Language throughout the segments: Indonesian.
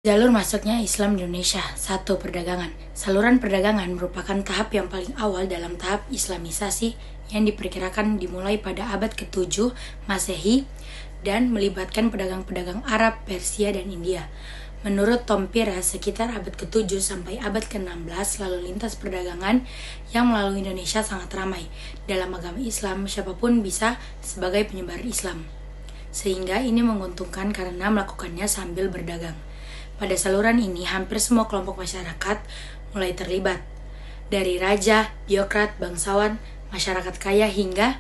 Jalur masuknya Islam di Indonesia. 1. Perdagangan. Saluran perdagangan merupakan tahap yang paling awal dalam tahap Islamisasi yang diperkirakan dimulai pada abad ke-7 Masehi dan melibatkan pedagang-pedagang Arab, Persia, dan India. Menurut Tom Piras, sekitar abad ke-7 sampai abad ke-16 lalu lintas perdagangan yang melalui Indonesia sangat ramai. Dalam agama Islam, siapapun bisa sebagai penyebar Islam. Sehingga ini menguntungkan karena melakukannya sambil berdagang. Pada saluran ini, hampir semua kelompok masyarakat mulai terlibat. Dari raja, birokrat, bangsawan, masyarakat kaya hingga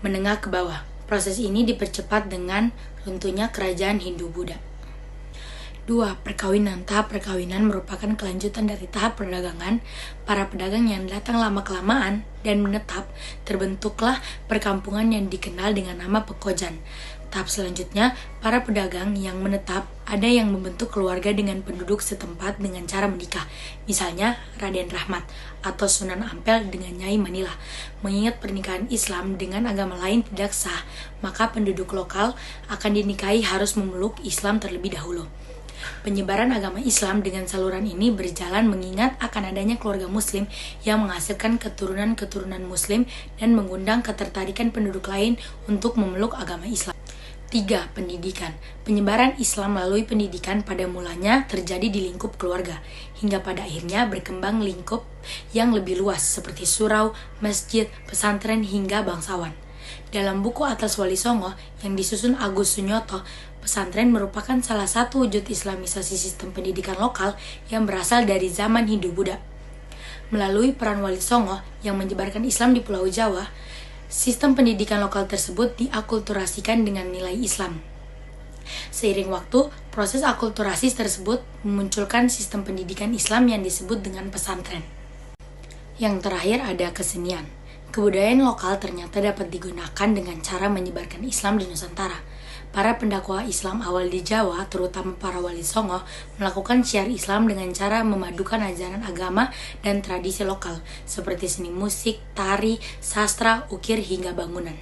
menengah ke bawah. Proses ini dipercepat dengan runtuhnya kerajaan Hindu-Buddha. 2. Perkawinan. Tahap perkawinan merupakan kelanjutan dari tahap perdagangan. Para pedagang yang datang lama-kelamaan dan menetap, terbentuklah perkampungan yang dikenal dengan nama pekojan. Tahap selanjutnya, para pedagang yang menetap ada yang membentuk keluarga dengan penduduk setempat dengan cara menikah. Misalnya Raden Rahmat atau Sunan Ampel dengan Nyai Manila. Mengingat pernikahan Islam dengan agama lain tidak sah, maka penduduk lokal akan dinikahi harus memeluk Islam terlebih dahulu. Penyebaran agama Islam dengan saluran ini berjalan mengingat akan adanya keluarga muslim yang menghasilkan keturunan-keturunan muslim dan mengundang ketertarikan penduduk lain untuk memeluk agama Islam. 3. Pendidikan. Penyebaran Islam melalui pendidikan pada mulanya terjadi di lingkup keluarga, hingga pada akhirnya berkembang lingkup yang lebih luas seperti surau, masjid, pesantren, hingga bangsawan. Dalam buku Atlas Wali Songo yang disusun Agus Sunyoto, pesantren merupakan salah satu wujud islamisasi sistem pendidikan lokal yang berasal dari zaman Hindu-Buddha. Melalui peran Wali Songo yang menyebarkan Islam di Pulau Jawa, sistem pendidikan lokal tersebut diakulturasikan dengan nilai Islam. Seiring waktu, proses akulturasi tersebut memunculkan sistem pendidikan Islam yang disebut dengan pesantren. Yang terakhir ada kesenian. Kebudayaan lokal ternyata dapat digunakan dengan cara menyebarkan Islam di Nusantara. Para pendakwah Islam awal di Jawa, terutama para wali songo, melakukan syiar Islam dengan cara memadukan ajaran agama dan tradisi lokal, seperti seni musik, tari, sastra, ukir, hingga bangunan.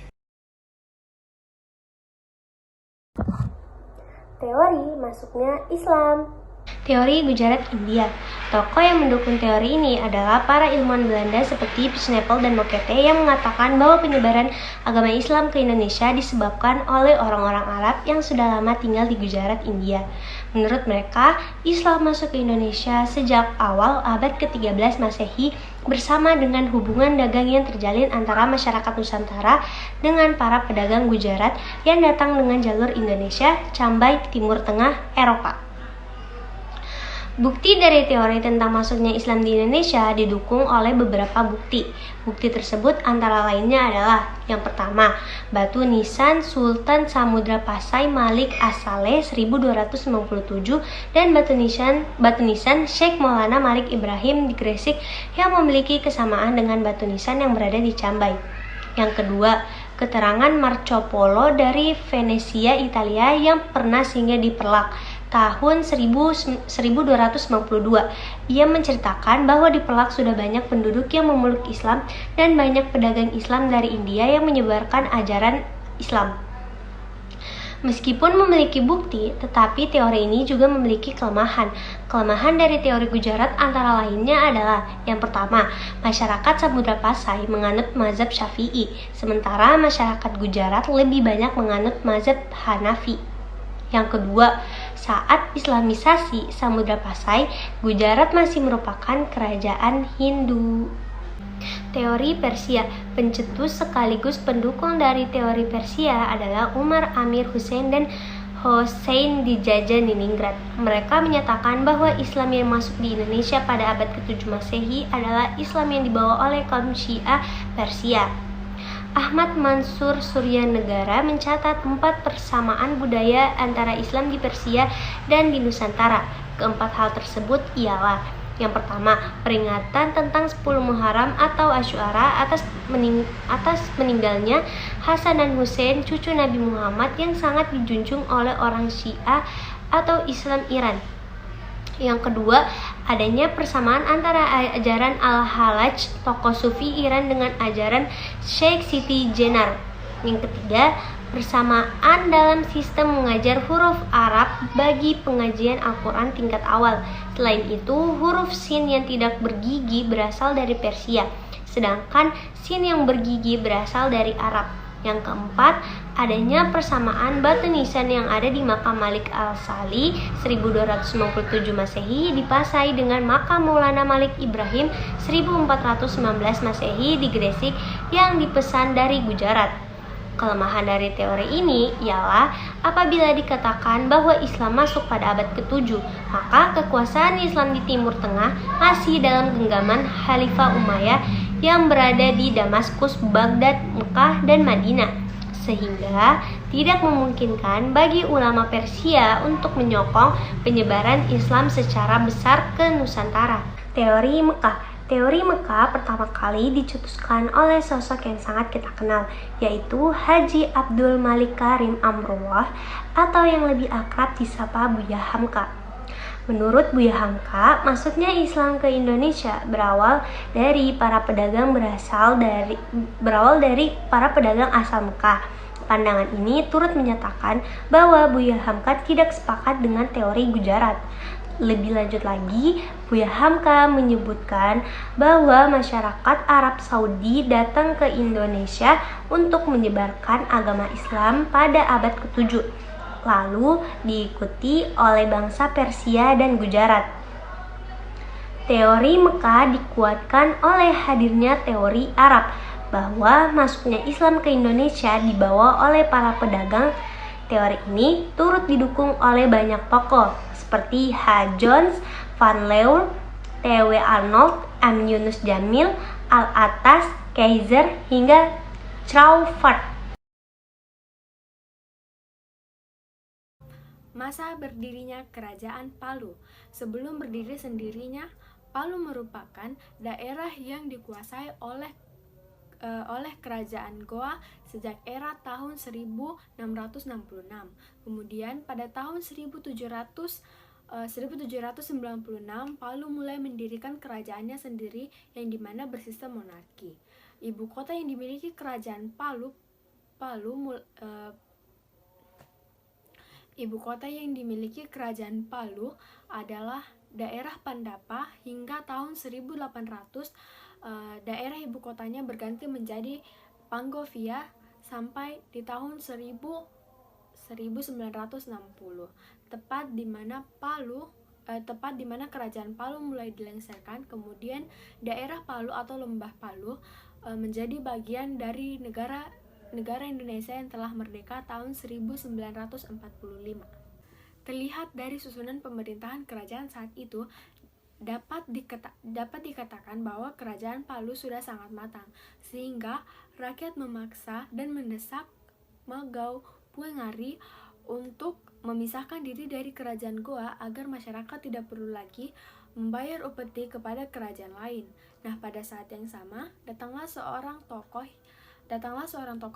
Teori masuknya Islam. Teori Gujarat India. Tokoh yang mendukung teori ini adalah para ilmuwan Belanda seperti Pisnapel dan Mokete yang mengatakan bahwa penyebaran agama Islam ke Indonesia disebabkan oleh orang-orang Arab yang sudah lama tinggal di Gujarat, India. Menurut mereka, Islam masuk ke Indonesia sejak awal abad ke-13 Masehi bersama dengan hubungan dagang yang terjalin antara masyarakat Nusantara dengan para pedagang Gujarat yang datang dengan jalur Indonesia sampai Timur Tengah, Eropa. Bukti dari teori tentang masuknya Islam di Indonesia didukung oleh beberapa bukti. Bukti tersebut antara lainnya adalah: yang pertama, batu nisan Sultan Samudra Pasai Malik As-Saleh 1297 dan batu nisan Sheikh Maulana Malik Ibrahim di Gresik yang memiliki kesamaan dengan batu nisan yang berada di Cambay. Yang kedua, keterangan Marco Polo dari Venesia, Italia yang pernah singgah di Perlak tahun 1292. Ia menceritakan bahwa di Perlak sudah banyak penduduk yang memeluk Islam dan banyak pedagang Islam dari India yang menyebarkan ajaran Islam. Meskipun memiliki bukti, tetapi teori ini juga memiliki kelemahan. Kelemahan dari teori Gujarat antara lainnya adalah: yang pertama, masyarakat Samudra Pasai menganut mazhab Syafi'i, sementara masyarakat Gujarat lebih banyak menganut mazhab Hanafi. Yang kedua, saat Islamisasi Samudra Pasai, Gujarat masih merupakan kerajaan Hindu. Teori Persia. Pencetus sekaligus pendukung dari teori Persia adalah Umar Amir Hussein dan Hossein dijajah Niningrat. Mereka menyatakan bahwa Islam yang masuk di Indonesia pada abad ke-7 Masehi adalah Islam yang dibawa oleh kaum Syiah Persia. Ahmad Mansur Suryanegara mencatat 4 persamaan budaya antara Islam di Persia dan di Nusantara. Keempat hal tersebut ialah: yang pertama, peringatan tentang 10 Muharram atau Asyura atas meninggalnya Hasan dan Hussein, cucu Nabi Muhammad yang sangat dijunjung oleh orang Syiah atau Islam Iran. Yang kedua, adanya persamaan antara ajaran Al-Hallaj, tokoh Sufi Iran, dengan ajaran Sheikh Siti Jenar. Yang ketiga, bersamaan dalam sistem mengajar huruf Arab bagi pengajian Al-Quran tingkat awal. Selain itu, huruf Sin yang tidak bergigi berasal dari Persia, sedangkan Sin yang bergigi berasal dari Arab. Yang keempat, adanya persamaan batu nisan yang ada di makam Malik Al-Sali 1297 Masehi dipasai dengan makam Maulana Malik Ibrahim 1419 Masehi di Gresik yang dipesan dari Gujarat. Kelemahan dari teori ini ialah apabila dikatakan bahwa Islam masuk pada abad ke-7, maka kekuasaan Islam di Timur Tengah masih dalam genggaman Khalifah Umayyah yang berada di Damaskus, Baghdad, Mekah, dan Madinah, sehingga tidak memungkinkan bagi ulama Persia untuk menyokong penyebaran Islam secara besar ke Nusantara. Teori Mekah pertama kali dicetuskan oleh sosok yang sangat kita kenal, yaitu Haji Abdul Malik Karim Amrullah atau yang lebih akrab disapa Buya Hamka. Menurut Buya Hamka, masuknya Islam ke Indonesia berawal dari para pedagang para pedagang asal Mekah. Pandangan ini turut menyatakan bahwa Buya Hamka tidak sepakat dengan teori Gujarat. Lebih lanjut lagi, Buya Hamka menyebutkan bahwa masyarakat Arab Saudi datang ke Indonesia untuk menyebarkan agama Islam pada abad ke-7, lalu diikuti oleh bangsa Persia dan Gujarat. Teori Mekah dikuatkan oleh hadirnya teori Arab, bahwa masuknya Islam ke Indonesia dibawa oleh para pedagang. Teori ini turut didukung oleh banyak tokoh seperti H. Jones, Van Leeuwen, T.W. Arnold, M. Yunus Jamil, Al-Attas, Kaiser, hingga Crawford. Masa berdirinya Kerajaan Palu. Sebelum berdiri sendirinya, Palu merupakan daerah yang dikuasai oleh Kerajaan Goa sejak era tahun 1666. Kemudian pada tahun 1796 Palu mulai mendirikan kerajaannya sendiri yang dimana bersistem monarki. Ibu kota yang dimiliki Kerajaan Palu adalah daerah Pandapa. Hingga tahun 1800 daerah ibu kotanya berganti menjadi Panggovia sampai di tahun 1960, tepat di mana Kerajaan Palu mulai dilengsarkan. Kemudian daerah Palu atau Lembah Palu menjadi bagian dari negara Indonesia yang telah merdeka tahun 1945. Terlihat dari susunan pemerintahan kerajaan saat itu, dapat dikatakan bahwa Kerajaan Palu sudah sangat matang, sehingga rakyat memaksa dan mendesak Magau Puengari untuk memisahkan diri dari Kerajaan Goa agar masyarakat tidak perlu lagi membayar upeti kepada kerajaan lain. Nah, pada saat yang sama, datanglah seorang tokoh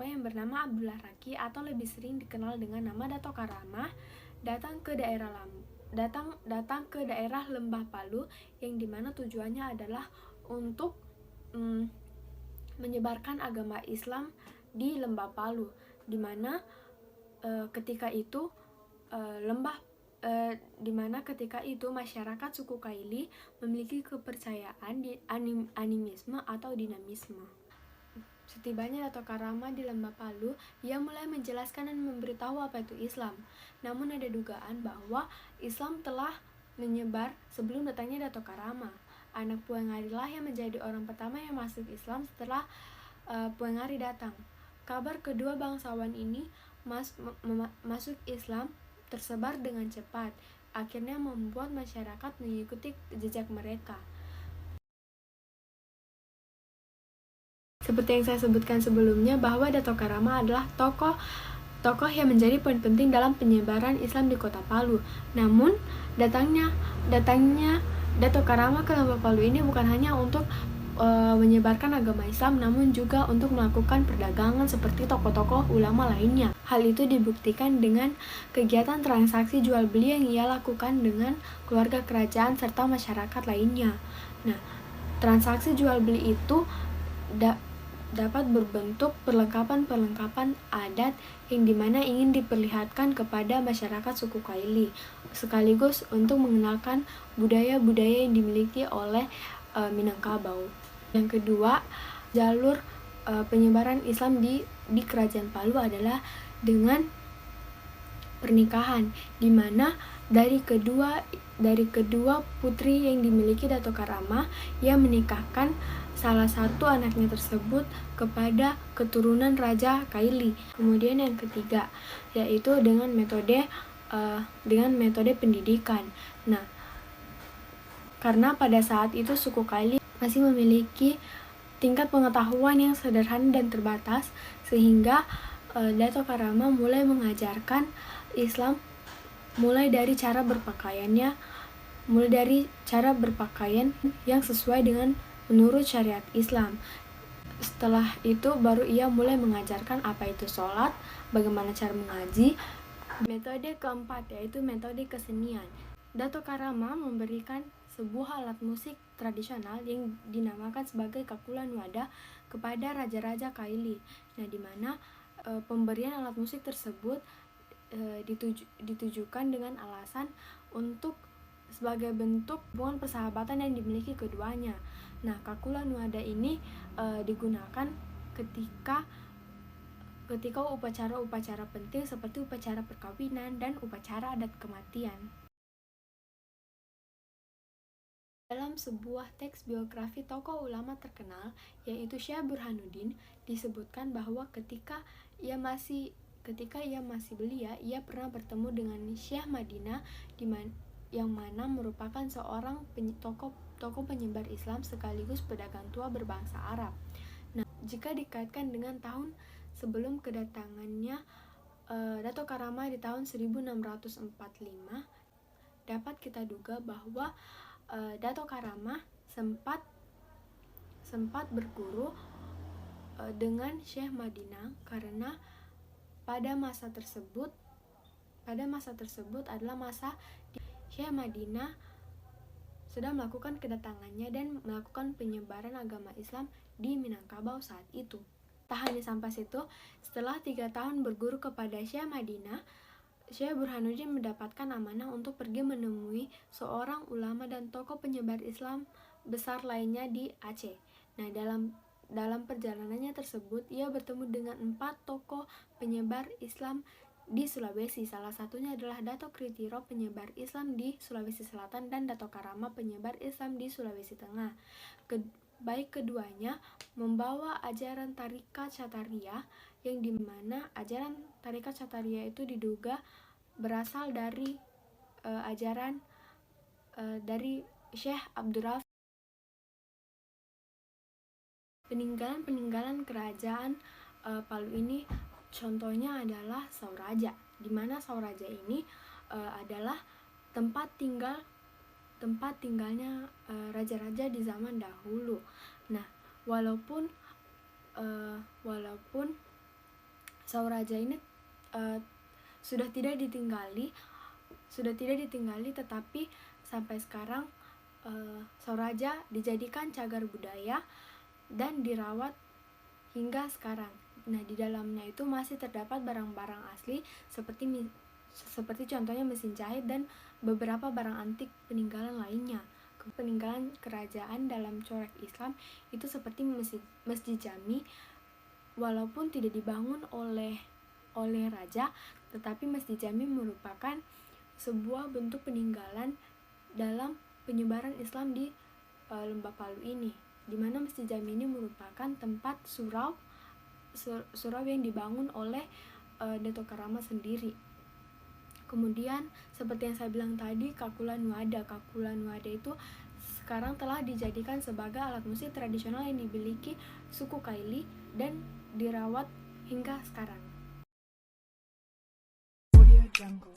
yang bernama Abdullah Raki atau lebih sering dikenal dengan nama Dato Karamah, datang ke daerah Lembah Palu, yang dimana tujuannya adalah untuk menyebarkan agama Islam di Lembah Palu, dimana ketika itu masyarakat suku Kaili memiliki kepercayaan di animisme atau dinamisme. Setibanya Dato Karamah di Lembah Palu, ia mulai menjelaskan dan memberitahu apa itu Islam. Namun ada dugaan bahwa Islam telah menyebar sebelum datangnya Dato Karamah. Anak Puengari lah yang menjadi orang pertama yang masuk Islam setelah Puengari datang. Kabar kedua bangsawan ini masuk Islam tersebar dengan cepat, akhirnya membuat masyarakat mengikuti jejak mereka. Seperti yang saya sebutkan sebelumnya, bahwa Dato Karamah adalah tokoh yang menjadi poin penting dalam penyebaran Islam di kota Palu. Namun, datangnya Dato Karamah ke Lembah Palu ini bukan hanya untuk menyebarkan agama Islam, namun juga untuk melakukan perdagangan seperti tokoh-tokoh ulama lainnya. Hal itu dibuktikan dengan kegiatan transaksi jual beli yang ia lakukan dengan keluarga kerajaan serta masyarakat lainnya. Nah, transaksi jual beli itu dapat berbentuk perlengkapan-perlengkapan adat yang dimana ingin diperlihatkan kepada masyarakat suku Kaili, sekaligus untuk mengenalkan budaya-budaya yang dimiliki oleh Minangkabau. Yang kedua, jalur penyebaran Islam di Kerajaan Palu adalah dengan pernikahan, di mana dari kedua putri yang dimiliki Dato Karama, ia menikahkan salah satu anaknya tersebut kepada keturunan Raja Kaili. Kemudian yang ketiga, yaitu dengan metode pendidikan. Nah, karena pada saat itu suku Kaili masih memiliki tingkat pengetahuan yang sederhana dan terbatas, sehingga Dato Karama mulai mengajarkan Islam mulai dari cara berpakaian yang sesuai dengan menurut syariat Islam. Setelah itu baru ia mulai mengajarkan apa itu sholat, bagaimana cara mengaji. Metode keempat yaitu metode kesenian. Dato Karama memberikan sebuah alat musik tradisional yang dinamakan sebagai Kakulan Wada kepada raja-raja Kaili. Nah, di mana pemberian alat musik tersebut ditujukan dengan alasan untuk sebagai bentuk hubungan persahabatan yang dimiliki keduanya. Nah, Kakulan Wada ini digunakan ketika upacara-upacara penting seperti upacara perkawinan dan upacara adat kematian. Dalam sebuah teks biografi tokoh ulama terkenal, yaitu Syekh Burhanuddin, disebutkan bahwa ketika ia masih belia, ia pernah bertemu dengan Syekh Madinah yang mana merupakan seorang tokoh penyebar Islam sekaligus pedagang tua berbangsa Arab. Nah, jika dikaitkan dengan tahun sebelum kedatangannya Dato Karama di tahun 1645, dapat kita duga bahwa Dato Karama sempat berguru dengan Syekh Madinah, karena pada masa tersebut adalah masa Syekh Madinah sudah melakukan kedatangannya dan melakukan penyebaran agama Islam di Minangkabau saat itu. Tak hanya sampai situ, setelah 3 tahun berguru kepada Syekh Madinah, Syekh Burhanuddin mendapatkan amanah untuk pergi menemui seorang ulama dan tokoh penyebar Islam besar lainnya di Aceh. Nah, dalam perjalanannya tersebut, ia bertemu dengan 4 tokoh penyebar Islam di Sulawesi. Salah satunya adalah Dato Kritiro, penyebar Islam di Sulawesi Selatan, dan Dato Karama, penyebar Islam di Sulawesi Tengah. Baik keduanya membawa ajaran Tarikat Syataria, yang dimana ajaran Tarikat Syataria itu diduga berasal dari ajaran dari Syekh Abdurrahman. Peninggalan kerajaan Palu ini contohnya adalah Sauraja, di mana Sauraja ini adalah tempat tinggalnya raja-raja di zaman dahulu. Nah, walaupun Sauraja ini sudah tidak ditinggali, tetapi sampai sekarang Sauraja dijadikan cagar budaya dan dirawat hingga sekarang. Nah, di dalamnya itu masih terdapat barang-barang asli seperti contohnya mesin jahit dan beberapa barang antik peninggalan lainnya. Peninggalan kerajaan dalam corak Islam itu seperti Masjid Jami, walaupun tidak dibangun oleh raja, tetapi Masjid Jami merupakan sebuah bentuk peninggalan dalam penyebaran Islam di Lembah Palu ini, di mana Masjid Jami ini merupakan tempat surau yang dibangun oleh Dato Karama sendiri. Kemudian seperti yang saya bilang tadi, Kakulan Wada itu sekarang telah dijadikan sebagai alat musik tradisional yang dimiliki suku Kaili dan dirawat hingga sekarang. Audio Jungle.